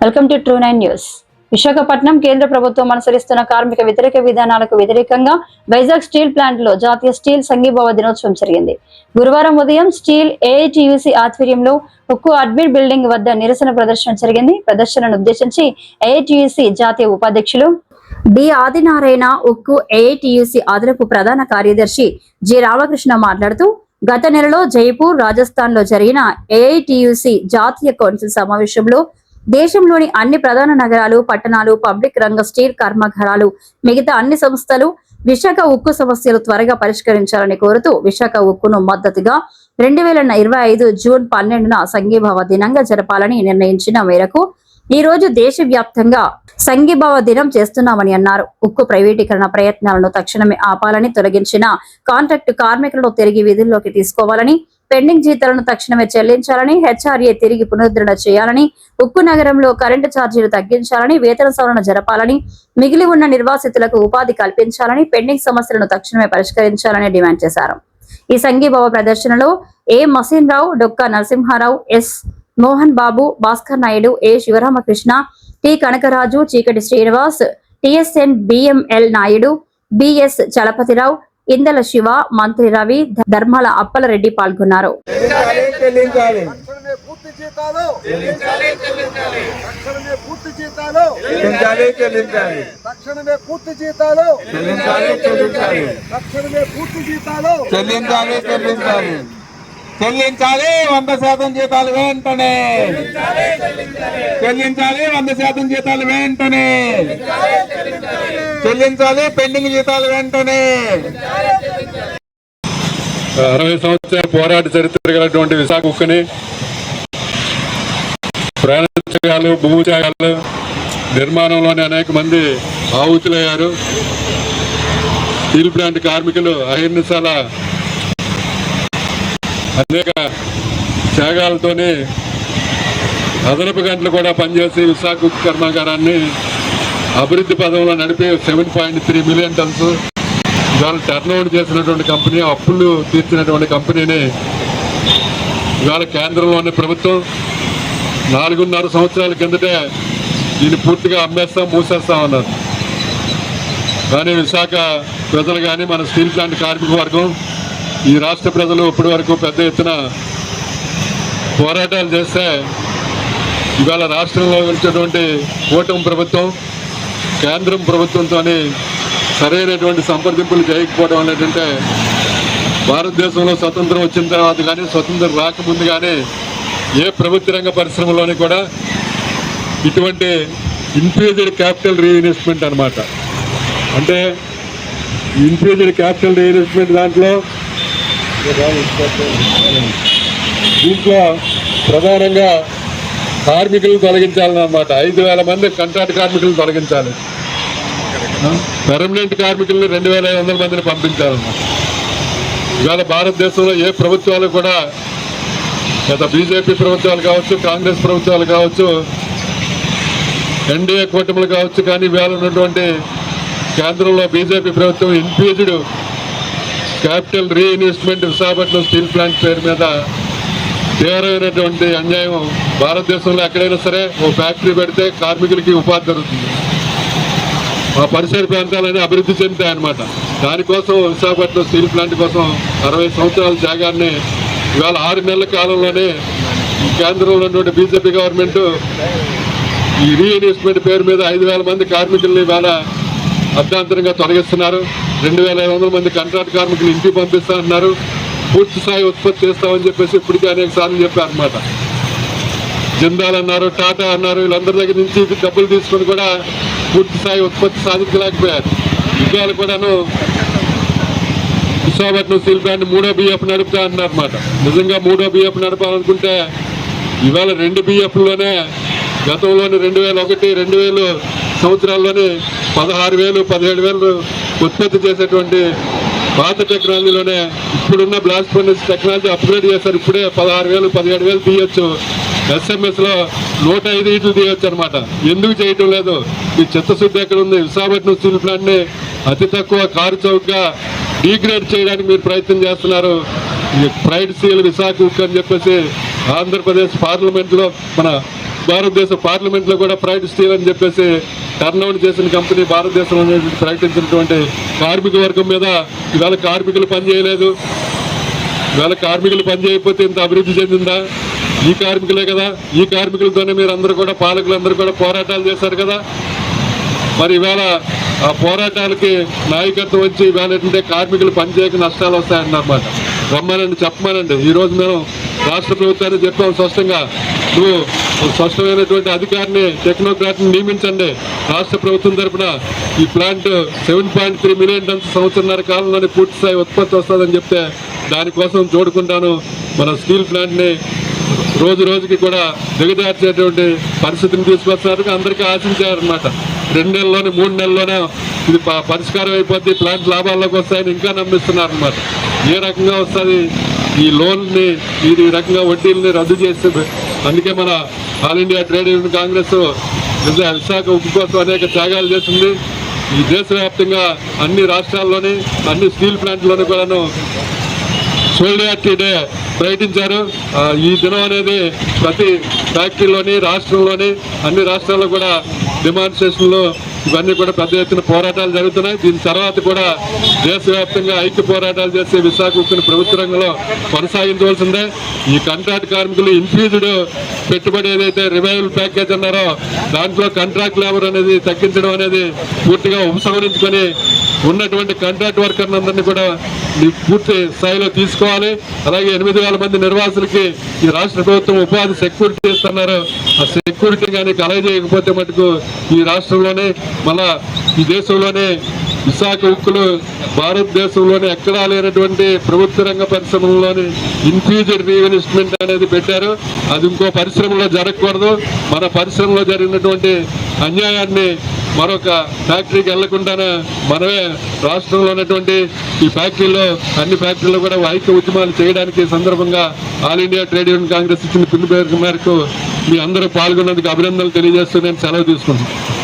Welcome to True9 news. Visakhapatnam కేంద్ర ప్రభుత్వం అనుసరిస్తున్న కార్మిక వ్యతిరేక విధానాలకు వ్యతిరేకంగా వైజాగ్ స్టీల్ ప్లాంట్ లో జాతీయ స్టీల్ సంఘీభావ దినోత్సవం జరిగింది. గురువారం ఉదయం స్టీల్ ఏఐటియుసి ఆధ్వర్యంలో ఉక్కు అడ్మిట్ బిల్డింగ్ వద్ద నిరసన ప్రదర్శన జరిగింది. ప్రదర్శనను ఉద్దేశించి ఏఐటియుసి జాతీయ ఉపాధ్యక్షులు డి ఆదినారాయణ, ఉక్కు ఏఐటియుసి అదనపు ప్రధాన కార్యదర్శి జి రామకృష్ణ మాట్లాడుతూ, గత నెలలో జైపూర్, రాజస్థాన్ లో జరిగిన ఏఐటియుసి జాతీయ కౌన్సిల్ సమావేశంలో దేశంలోని అన్ని ప్రధాన నగరాలు, పట్టణాలు, పబ్లిక్ రంగ స్టీల్ కర్మాగారాలు, మిగతా అన్ని సంస్థలు విశాఖ ఉక్కు సమస్యలు త్వరగా పరిష్కరించాలని కోరుతూ విశాఖ ఉక్కును మద్దతుగా 2025 జూన్ 12న సంఘీభావ దినంగా జరపాలని నిర్ణయించిన మేరకు ఈ రోజు దేశవ్యాప్తంగా సంఘీభావ దినం చేస్తున్నామని అన్నారు. ఉక్కు ప్రైవేటీకరణ ప్రయత్నాలను తక్షణమే ఆపాలని, తొలగించిన కాంట్రాక్టు కార్మికులను తిరిగి విధుల్లోకి తీసుకోవాలని, పెండింగ్ జీతాలను తక్షణమే చెల్లించాలని, హెచ్ఆర్ఏ తిరిగి పునరుద్ధరణ చేయాలని, ఉక్కు నగరంలో కరెంటు ఛార్జీలు తగ్గించాలని, వేతన సవరణ జరపాలని, మిగిలి ఉన్న నిర్వాసితులకు ఉపాధి కల్పించాలని, పెండింగ్ సమస్యలను తక్షణమే పరిష్కరించాలని డిమాండ్ చేశారు. ఈ సంఘీభావ ప్రదర్శనలో A Maseen Rao, Dokka Narasimharao, S Mohan Babu, Bhaskar Naidu, A Sivaramakrishna, T Kanakaraju, Cheekati Srinivas, TSN BML Naidu, BS Chalapathirao, Indala Siva, మంత్రి రవి, ధర్మాల అప్పలరెడ్డి పాల్గొన్నారు. చెల్లించాలి 100% జీతాలు వెంటనే, చెల్లించాలి 100% జీతాలు వెంటనే, చెల్లించాలి పెండింగ్ జీతాలు వెంటనే. 60 సంవత్సరాల పోరాట చరిత్ర కలిగినటువంటి విశాఖ ఉక్కుని ప్రాణత్యాగాలు, భూత్యాగాలు, నిర్మాణంలోనే అనేక మంది ఆహుతులయ్యారు. స్టీల్ ప్లాంట్ కార్మికులు అహిర్నిశాల అనేక త్యాగాలతోనే అదనపు గంటలు కూడా పనిచేసి విశాఖ ఉక్కు కర్మాగారాన్ని అభివృద్ధి పదంలో నడిపి 7.3 మిలియన్ టన్స్ ఇవాళ టర్నోవర్ చేసినటువంటి కంపెనీ, అప్పులు తీర్చినటువంటి కంపెనీని ఇవాళ కేంద్రంలోని ప్రభుత్వం 4.5 సంవత్సరాల కిందటే దీన్ని పూర్తిగా అమ్మేస్తాం, మూసేస్తామన్నారు. కానీ విశాఖ ప్రజలు కానీ మన స్టీల్ ప్లాంట్ కార్మిక వర్గం, ఈ రాష్ట్ర ప్రజలు ఇప్పటి వరకు పెద్ద ఎత్తున పోరాటాలు చేస్తే ఇవాళ రాష్ట్రంలో వచ్చేటువంటి కూటమి ప్రభుత్వం, కేంద్రం ప్రభుత్వంతో సరైనటువంటి సంప్రదింపులు చేయకపోవడం ఏంటంటే, భారతదేశంలో స్వతంత్రం వచ్చిన తర్వాత కానీ, స్వతంత్రం రాకముందు కానీ ఏ ప్రభుత్వ రంగ పరిశ్రమలోని కూడా ఇటువంటి ఇంక్రీజ్డ్ క్యాపిటల్ రీఇన్వెస్ట్మెంట్ అనమాట. అంటే ఇంక్రీజ్డ్ క్యాపిటల్ రీఇన్వెస్ట్మెంట్ దీంట్లో ప్రధానంగా కార్మికులను తొలగించాలన్నమాట. 5,000 మంది కాంట్రాక్ట్ కార్మికులను తొలగించాలి, పర్మనెంట్ కార్మికులను 2,500 మందిని పంపించాలన్నమాట. ఇవాళ భారతదేశంలో ఏ ప్రభుత్వాలు కూడా, గత బీజేపీ ప్రభుత్వాలు కావచ్చు, కాంగ్రెస్ ప్రభుత్వాలు కావచ్చు, ఎన్డీఏ కూటములు కావచ్చు, కానీ ఇవాళ ఉన్నటువంటి కేంద్రంలో బీజేపీ ప్రభుత్వం increased capital reinvestment Visakhapatnam steel plant పేరు మీద తీవ్రమైనటువంటి అన్యాయం. భారతదేశంలో ఎక్కడైనా సరే ఓ ఫ్యాక్టరీ పెడితే కార్మికులకి ఉపాధి దొరుకుతుంది, ఆ పరిసర ప్రాంతాలన్నీ అభివృద్ధి చెందుతాయన్నమాట. దానికోసం విశాఖపట్నం స్టీల్ ప్లాంట్ కోసం 60 సంవత్సరాల త్యాగాన్ని ఇవాళ 6 నెలల కాలంలోనే కేంద్రంలో ఉన్నటువంటి బీజేపీ గవర్నమెంట్ ఈ రీఇన్వెస్ట్మెంట్ పేరు మీద 5,000 మంది కార్మికుల్ని ఇవాళ అర్ధాంతరంగా తొలగిస్తున్నారు. 2,500 మంది కాంట్రాక్ట్ కార్మికులు ఇంటికి పంపిస్తామన్నారు. పూర్తి స్థాయి ఉత్పత్తి చేస్తామని చెప్పేసి ఇప్పటికీ అనేక సార్లు చెప్పారనమాట. జిందాల్ అన్నారు, టాటా అన్నారు, వీళ్ళందరి దగ్గర నుంచి డబ్బులు తీసుకొని కూడా పూర్తి స్థాయి ఉత్పత్తి సాధించలేకపోయారు. ఇవాళ కూడాను విశాఖపట్నం స్టీల్ ప్లాంట్ 3వ BF నడుపుతా అన్నారన్నమాట. నిజంగా 3వ BF నడపాలనుకుంటే ఇవాళ 2 BFలోనే గతంలోని 2001, 2000 సంవత్సరాల్లోనే 16,000, 17,000 ఉత్పత్తి చేసేటువంటి పాత టెక్నాలజీలోనే ఇప్పుడున్న బ్లాస్ట్ ఫర్నెస్ టెక్నాలజీ అప్గ్రేడ్ చేశారు. ఇప్పుడే 16,000, 17,000 తీయొచ్చు. SMS లో 105 ఈట్లు తీయొచ్చు అనమాట. ఎందుకు చేయటం లేదు? ఈ చిత్తశుద్ధి ఎక్కడ ఉంది? విశాఖపట్నం స్టీల్ ప్లాంట్ని అతి తక్కువ కారు చౌకగా డీగ్రేడ్ చేయడానికి మీరు ప్రయత్నం చేస్తున్నారు. ప్రైడ్ సీల్ విశాఖ ఉక్కు అని చెప్పేసి ఆంధ్రప్రదేశ్ పార్లమెంట్లో మన భారతదేశ పార్లమెంట్ లో కూడా ప్రైడ్ స్టీల్ అని చెప్పేసి టర్న్అవుట్ చేసిన కంపెనీ భారతదేశంలో ప్రకటించినటువంటి కార్మిక వర్గం మీద ఇవాళ కార్మికులు పనిచేయలేదు. ఇవాళ కార్మికులు పనిచేయకపోతే ఇంత అభివృద్ధి చెందిందా? ఈ కార్మికులే కదా. ఈ కార్మికులతోనే మీరు అందరూ కూడా పాలకులందరూ కూడా పోరాటాలు చేశారు కదా. మరి ఇవాళ ఆ పోరాటాలకి నాయకత్వం వచ్చి ఇవాళ ఏంటంటే కార్మికులు పనిచేయక నష్టాలు వస్తాయన్నమాట. రమ్మనండి, చెప్పమనండి. ఈరోజు మేము రాష్ట్ర ప్రభుత్వాన్ని చెప్పాము స్పష్టంగా, నువ్వు స్పష్టమైనటువంటి అధికారిని టెక్నోక్రాట్ని నియమించండి. రాష్ట్ర ప్రభుత్వం తరఫున ఈ ప్లాంట్ 7.3 మిలియన్ టన్స్ సంవత్సరాల కాలంలోనే పూర్తి స్థాయి ఉత్పత్తి వస్తుందని చెప్తే దానికోసం చూడుకుంటాను మన స్టీల్ ప్లాంట్ని రోజు రోజుకి కూడా దిగజార్చేటువంటి పరిస్థితిని తీసుకొస్తున్నారు. అందరికీ ఆశించారనమాట. 2 నెలల్లోనే 3 నెలల్లోనే ఇది పరిష్కారం అయిపోద్ది, ప్లాంట్ లాభాల్లోకి వస్తాయని ఇంకా నమ్మిస్తున్నారు అనమాట. ఏ రకంగా వస్తుంది ఈ లోన్ని, ఈ రకంగా వడ్డీలని రద్దు చేసి, అందుకే మన all India trade union Congress Visakha ఉక్కు కోసం అనేక త్యాగాలు చేస్తుంది. ఈ దేశవ్యాప్తంగా అన్ని రాష్ట్రాల్లోని అన్ని స్టీల్ ప్లాంట్లోని కూడాను సోలిడారిటీ డే ప్రకటించారు. ఈ దినం అనేది ప్రతి ఫ్యాక్టరీలోని రాష్ట్రంలోని అన్ని రాష్ట్రాల్లో కూడా డెమాన్స్ట్రేషన్లు ఇవన్నీ కూడా పెద్ద ఎత్తున పోరాటాలు జరుగుతున్నాయి. దీని తర్వాత కూడా దేశవ్యాప్తంగా ఐక్య పోరాటాలు చేసే విశాఖ ఉక్కుని ప్రభుత్వ రంగంలో కొనసాగించవలసిందే. ఈ కాంట్రాక్ట్ కార్మికులు ఇన్ఫ్యూజ్డ్ పెట్టుబడి ఏదైతే రివైవల్ ప్యాకేజ్ అన్నారో దాంట్లో కాంట్రాక్ట్ లేబర్ అనేది తగ్గించడం అనేది పూర్తిగా ఉపసంహరించుకొని ఉన్నటువంటి కాంట్రాక్ట్ వర్కర్లందరినీ కూడా పూర్తి స్థాయిలో తీసుకోవాలి. అలాగే 8,000 మంది నిర్వాసులకి ఈ రాష్ట్ర ప్రభుత్వం ఉపాధి సెక్యూరిటీ ఇస్తున్నారు. ఆ సెక్యూరిటీ కానీ కలగజేయకపోతే మటుకు ఈ రాష్ట్రంలోనే మళ్ళా ఈ దేశంలోనే విశాఖ ఉక్కులు భారతదేశంలోనే ఎక్కడా లేనటువంటి ప్రభుత్వ రంగ పరిశ్రమల్లోని ఇన్ఫ్యూజ్డ్ రీఇన్వెస్ట్మెంట్ అనేది పెట్టారు. అది ఇంకో పరిశ్రమలో జరగకూడదు. మన పరిశ్రమలో జరిగినటువంటి అన్యాయాన్ని మరొక ఫ్యాక్టరీకి వెళ్లకుండానే మనమే రాష్ట్రంలో ఉన్నటువంటి ఈ ఫ్యాక్టరీలో అన్ని ఫ్యాక్టరీలో కూడా ఐక్య ఉద్యమాలు చేయడానికి సందర్భంగా all India trade union Congress ఇచ్చిన పిలుపు మేరకు మీ అందరూ పాల్గొన్నందుకు అభినందనలు తెలియజేస్తూ నేను సెలవు తీసుకుంటున్నాను.